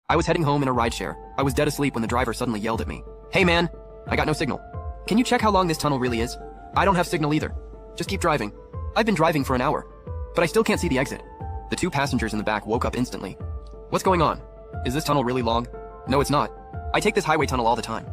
I was heading home in a rideshare. I was dead asleep when the driver suddenly yelled at me. Hey man, I got no signal. Can you check how long this tunnel really is? I don't have signal either. Just keep driving. I've been driving for an hour, but I still can't see the exit. The two passengers in the back woke up instantly. What's going on? Is this tunnel really long? No, it's not. I take this highway tunnel all the time.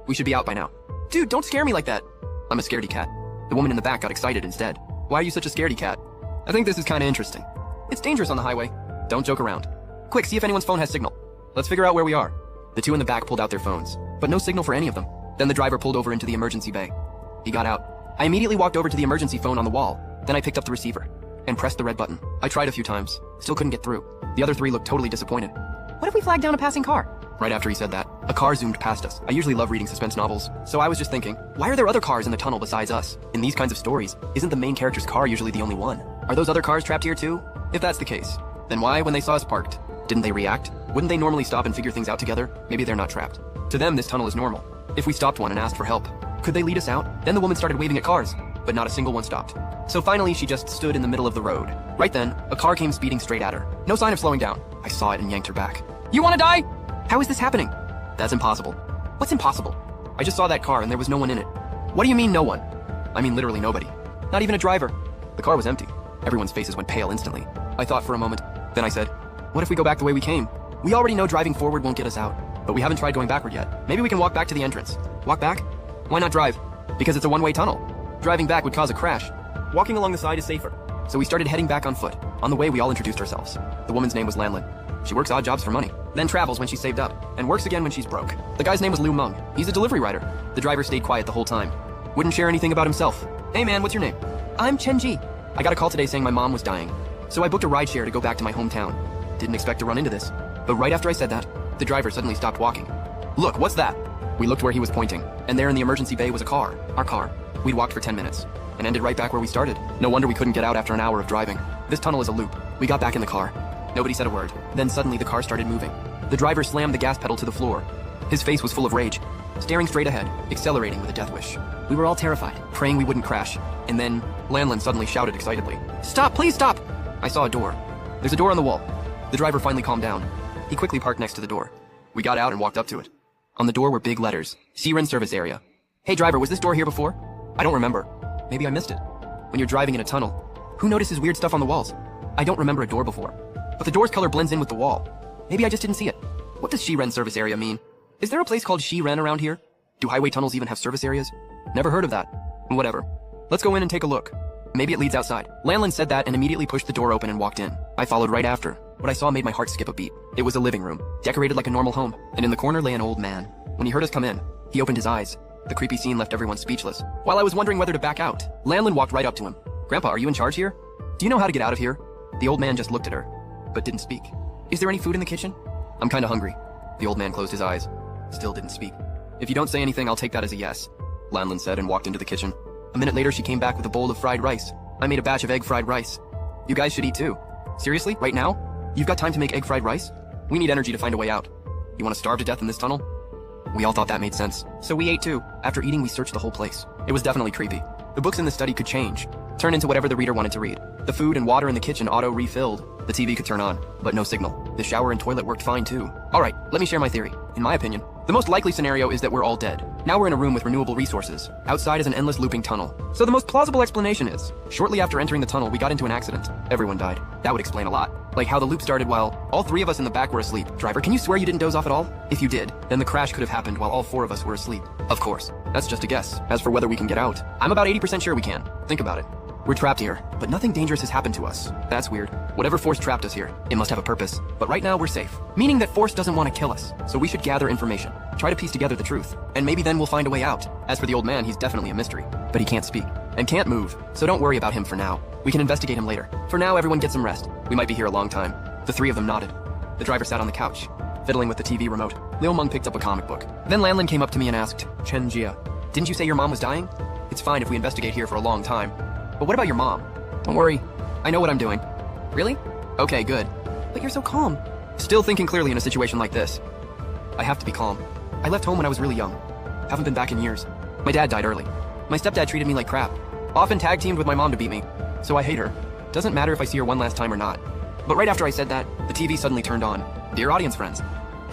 We should be out by now. Dude, don't scare me like that. I'm a scaredy cat. The woman in the back got excited instead. Why are you such a scaredy cat? I think this is kinda interesting. It's dangerous on the highway. Don't joke around. Quick, see if anyone's phone has signal. Let's figure out where we are. The two in the back pulled out their phones, but no signal for any of them. Then the driver pulled over into the emergency bay. He got out. I immediately walked over to the emergency phone on the wall. Then I picked up the receiver and pressed the red button. I tried a few times, still couldn't get through. The other three looked totally disappointed. What if we flag down a passing car? Right after he said that, a car zoomed past us. I usually love reading suspense novels, so I was just thinking, why are there other cars in the tunnel besides us? In these kinds of stories, isn't the main character's car usually the only one? Are those other cars trapped here too? If that's the case, then why, when they saw us parked, didn't they react? Wouldn't they normally stop and figure things out together? Maybe they're not trapped. To them, this tunnel is normal. If we stopped one and asked for help, could they lead us out? Then the woman started waving at cars, but not a single one stopped. So finally, she just stood in the middle of the road. Right then, a car came speeding straight at her. No sign of slowing down. I saw it and yanked her back. You wanna die? How is this happening? That's impossible. What's impossible? I just saw that car and there was no one in it. What do you mean no one? I mean literally nobody. Not even a driver. The car was empty. Everyone's faces went pale instantly. I thought for a moment. Then I said, what if we go back the way we came? We already know driving forward won't get us out, but we haven't tried going backward yet. Maybe we can walk back to the entrance. Walk back? Why not drive? Because it's a one-way tunnel. Driving back would cause a crash. Walking along the side is safer. So we started heading back on foot. On the way, we all introduced ourselves. The woman's name was Lanlin. She works odd jobs for money, then travels when she's saved up, and works again when she's broke. The guy's name was Lu Meng. He's a delivery rider. The driver stayed quiet the whole time. Wouldn't share anything about himself. Hey man, what's your name? I'm Chen Jie. I got a call today saying my mom was dying. So I booked a rideshare to go back to my hometown. Didn't expect to run into this. But right after I said that, the driver suddenly stopped walking. Look, what's that? We looked where he was pointing, and there in the emergency bay was a car. Our car. We'd walked for 10 minutes, and ended right back where we started. No wonder we couldn't get out after an hour of driving. This tunnel is a loop. We got back in the car. Nobody said a word. Then suddenly the car started moving. The driver slammed the gas pedal to the floor. His face was full of rage, staring straight ahead, accelerating with a death wish. We were all terrified, praying we wouldn't crash. And then, Lanlin suddenly shouted excitedly, "Stop, please stop!" I saw a door. There's a door on the wall. The driver finally calmed down. He quickly parked next to the door. We got out and walked up to it. On the door were big letters, Siren Service Area. Hey driver, was this door here before? I don't remember. Maybe I missed it. When you're driving in a tunnel, who notices weird stuff on the walls? I don't remember a door before. But the door's color blends in with the wall. Maybe I just didn't see it. What does Shiren Service Area mean? Is there a place called Shiren around here? Do highway tunnels even have service areas? Never heard of that. Whatever. Let's go in and take a look. Maybe it leads outside. Lanlin said that and immediately pushed the door open and walked in. I followed right after. What I saw made my heart skip a beat. It was a living room, decorated like a normal home, and in the corner lay an old man. When he heard us come in, he opened his eyes. The creepy scene left everyone speechless. While I was wondering whether to back out, Lanlin walked right up to him. Grandpa, are you in charge here? Do you know how to get out of here? The old man just looked at her, but didn't speak. Is there any food in the kitchen? I'm kinda hungry. The old man closed his eyes. Still didn't speak. If you don't say anything, I'll take that as a yes, Lanlin said and walked into the kitchen. A minute later, she came back with a bowl of fried rice. I made a batch of egg fried rice. You guys should eat too. Seriously? Right now? You've got time to make egg fried rice? We need energy to find a way out. You wanna starve to death in this tunnel? We all thought that made sense. So we ate too. After eating, we searched the whole place. It was definitely creepy. The books in the study could change, turn into whatever the reader wanted to read. The food and water in the kitchen auto-refilled. The TV could turn on, but no signal. The shower and toilet worked fine too. Alright, let me share my theory. In my opinion, the most likely scenario is that we're all dead. Now we're in a room with renewable resources. Outside is an endless looping tunnel. So the most plausible explanation is, shortly after entering the tunnel, we got into an accident. Everyone died. That would explain a lot. Like how the loop started while all three of us in the back were asleep. Driver, can you swear you didn't doze off at all? If you did, then the crash could have happened while all four of us were asleep. Of course. That's just a guess. As for whether we can get out, I'm about 80% sure we can. Think about it. We're trapped here, but nothing dangerous has happened to us. That's weird. Whatever force trapped us here, it must have a purpose. But right now we're safe, meaning that force doesn't want to kill us. So we should gather information, try to piece together the truth, and maybe then we'll find a way out. As for the old man, he's definitely a mystery, but he can't speak and can't move. So don't worry about him for now. We can investigate him later. For now, everyone get some rest. We might be here a long time. The three of them nodded. The driver sat on the couch, fiddling with the TV remote. Liu Meng picked up a comic book. Then Lanlin came up to me and asked, Chen Jie, didn't you say your mom was dying? It's fine if we investigate here for a long time. But what about your mom? Don't worry. I know what I'm doing. Really? Okay, good. But you're so calm. Still thinking clearly in a situation like this. I have to be calm. I left home when I was really young. Haven't been back in years. My dad died early. My stepdad treated me like crap. Often tag teamed with my mom to beat me. So I hate her. Doesn't matter if I see her one last time or not. But right after I said that, the TV suddenly turned on. Dear audience friends.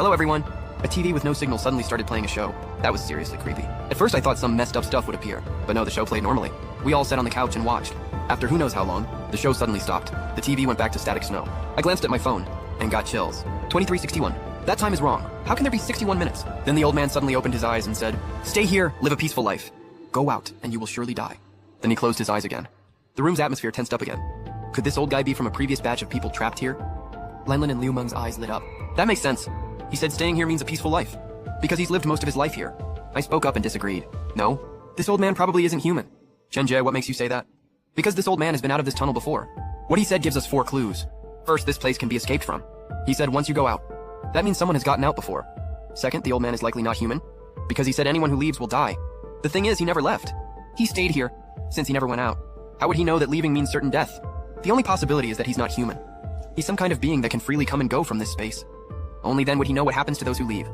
Hello everyone. A TV with no signal suddenly started playing a show. That was seriously creepy. At first I thought some messed up stuff would appear, but no, the show played normally. We all sat on the couch and watched. After who knows how long, the show suddenly stopped. The TV went back to static snow. I glanced at my phone and got chills. 23:61. That time is wrong. How can there be 61 minutes? Then the old man suddenly opened his eyes and said, "Stay here, live a peaceful life. Go out, and you will surely die." Then he closed his eyes again. The room's atmosphere tensed up again. Could this old guy be from a previous batch of people trapped here? Lanlin and Liu Meng's eyes lit up. That makes sense. He said staying here means a peaceful life, because he's lived most of his life here. I spoke up and disagreed. No, this old man probably isn't human. Chen Jie, what makes you say that? Because this old man has been out of this tunnel before. What he said gives us 4 clues. First, this place can be escaped from. He said once you go out. That means someone has gotten out before. Second, the old man is likely not human, because he said anyone who leaves will die. The thing is, he never left. He stayed here, since he never went out. How would he know that leaving means certain death? The only possibility is that he's not human. He's some kind of being that can freely come and go from this space. Only then would he know what happens to those who leave.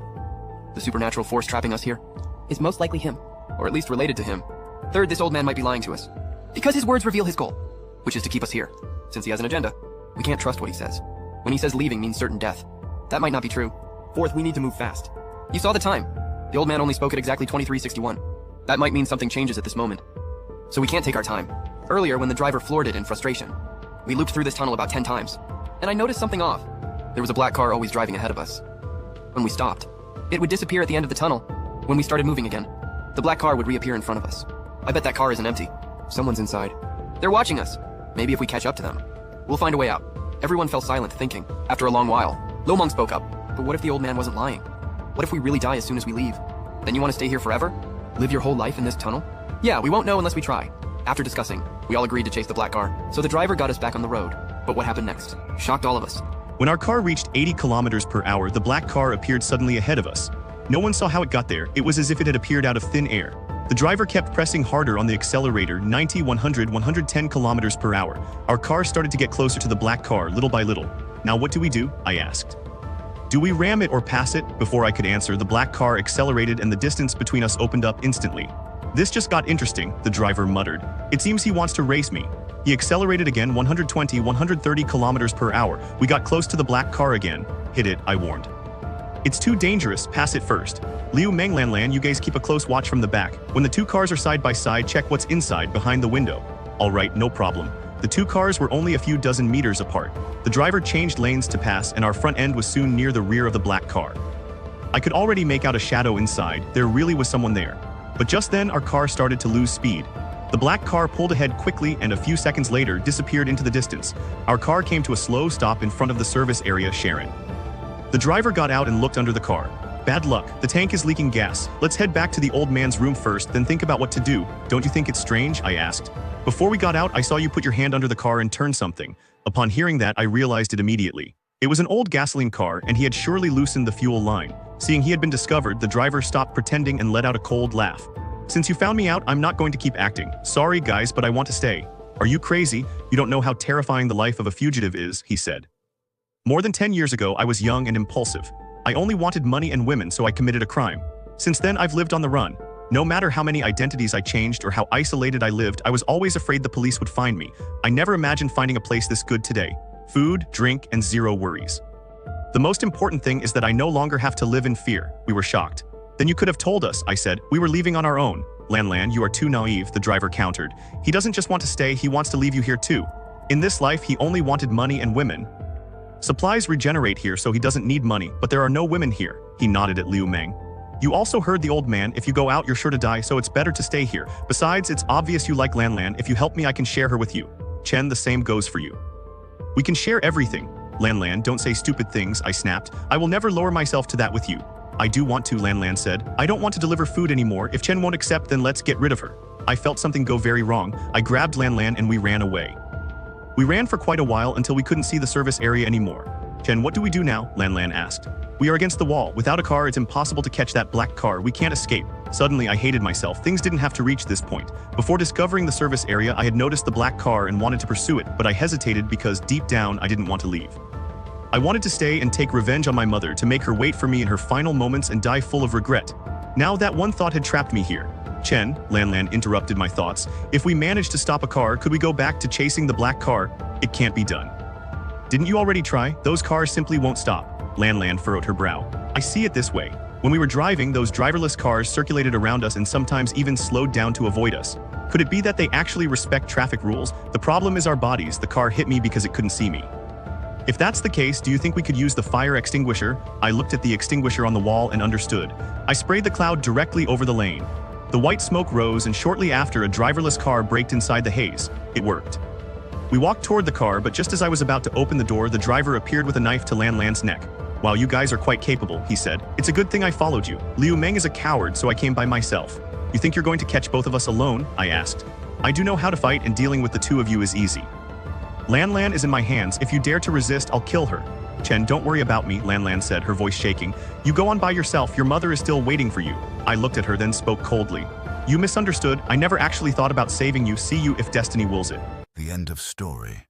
The supernatural force trapping us here is most likely him, or at least related to him. Third, this old man might be lying to us, because his words reveal his goal, which is to keep us here. Since he has an agenda, we can't trust what he says. When he says leaving means certain death, that might not be true. Fourth, we need to move fast. You saw the time. The old man only spoke at exactly 23:61. That might mean something changes at this moment. So we can't take our time. Earlier, when the driver floored it in frustration, we looped through this tunnel about 10 times, and I noticed something off. There was a black car always driving ahead of us. When we stopped, it would disappear at the end of the tunnel. When we started moving again, the black car would reappear in front of us. I bet that car isn't empty. Someone's inside. They're watching us. Maybe if we catch up to them, we'll find a way out. Everyone fell silent, thinking. After a long while, Lo Meng spoke up. But what if the old man wasn't lying? What if we really die as soon as we leave? Then you want to stay here forever? Live your whole life in this tunnel? Yeah, we won't know unless we try. After discussing, we all agreed to chase the black car. So the driver got us back on the road. But what happened next shocked all of us. When our car reached 80 kilometers per hour, the black car appeared suddenly ahead of us. No one saw how it got there. It was as if it had appeared out of thin air. The driver kept pressing harder on the accelerator, 90, 100, 110 kilometers per hour. Our car started to get closer to the black car, little by little. Now what do we do? I asked. Do we ram it or pass it? Before I could answer, the black car accelerated and the distance between us opened up instantly. This just got interesting, the driver muttered. It seems he wants to race me. He accelerated again, 120, 130 kilometers per hour. We got close to the black car again. Hit it, I warned. It's too dangerous, pass it first. Liu Meng, Lanlan, you guys keep a close watch from the back. When the 2 cars are side by side, check what's inside behind the window. All right, no problem. The 2 cars were only a few dozen meters apart. The driver changed lanes to pass and our front end was soon near the rear of the black car. I could already make out a shadow inside. There really was someone there. But just then our car started to lose speed. The black car pulled ahead quickly and a few seconds later disappeared into the distance. Our car came to a slow stop in front of the service area, Sharon. The driver got out and looked under the car. Bad luck, the tank is leaking gas. Let's head back to the old man's room first, then think about what to do. Don't you think it's strange? I asked. Before we got out, I saw you put your hand under the car and turn something. Upon hearing that, I realized it immediately. It was an old gasoline car and he had surely loosened the fuel line. Seeing he had been discovered, the driver stopped pretending and let out a cold laugh. Since you found me out, I'm not going to keep acting. Sorry guys, but I want to stay. Are you crazy? You don't know how terrifying the life of a fugitive is, he said. More than 10 years ago, I was young and impulsive. I only wanted money and women, so I committed a crime. Since then, I've lived on the run. No matter how many identities I changed or how isolated I lived, I was always afraid the police would find me. I never imagined finding a place this good today. Food, drink, and 0 worries. The most important thing is that I no longer have to live in fear. We were shocked. Then you could have told us, I said. We were leaving on our own. Lanlan, you are too naive, the driver countered. He doesn't just want to stay, he wants to leave you here too. In this life, he only wanted money and women. Supplies regenerate here, so he doesn't need money, but there are no women here. He nodded at Liu Meng. You also heard the old man, if you go out, you're sure to die, so it's better to stay here. Besides, it's obvious you like Lanlan. If you help me, I can share her with you. Chen, the same goes for you. We can share everything. Lanlan, don't say stupid things, I snapped. I will never lower myself to that with you. I do want to, Lanlan said. I don't want to deliver food anymore. If Chen won't accept, then let's get rid of her. I felt something go very wrong. I grabbed Lanlan and we ran away. We ran for quite a while until we couldn't see the service area anymore. Chen, what do we do now? Lanlan asked. We are against the wall. Without a car, it's impossible to catch that black car. We can't escape. Suddenly, I hated myself. Things didn't have to reach this point. Before discovering the service area, I had noticed the black car and wanted to pursue it, but I hesitated because deep down, I didn't want to leave. I wanted to stay and take revenge on my mother, to make her wait for me in her final moments and die full of regret. Now that one thought had trapped me here. Chen, Lanlan interrupted my thoughts. If we manage to stop a car, could we go back to chasing the black car? It can't be done. Didn't you already try? Those cars simply won't stop. Lan Lan furrowed her brow. I see it this way. When we were driving, those driverless cars circulated around us and sometimes even slowed down to avoid us. Could it be that they actually respect traffic rules? The problem is our bodies. The car hit me because it couldn't see me. If that's the case, do you think we could use the fire extinguisher? I looked at the extinguisher on the wall and understood. I sprayed the cloud directly over the lane. The white smoke rose, and shortly after, a driverless car braked inside the haze. It worked. We walked toward the car, but just as I was about to open the door, the driver appeared with a knife to Lan Lan's neck. Wow, you guys are quite capable, he said. It's a good thing I followed you. Liu Meng is a coward, so I came by myself. You think you're going to catch both of us alone? I asked. I do know how to fight, and dealing with the two of you is easy. Lan Lan is in my hands. If you dare to resist, I'll kill her. Chen, don't worry about me, Lan Lan said, her voice shaking. You go on by yourself. Your mother is still waiting for you. I looked at her, then spoke coldly. You misunderstood. I never actually thought about saving you. See you if destiny wills it. The end of story.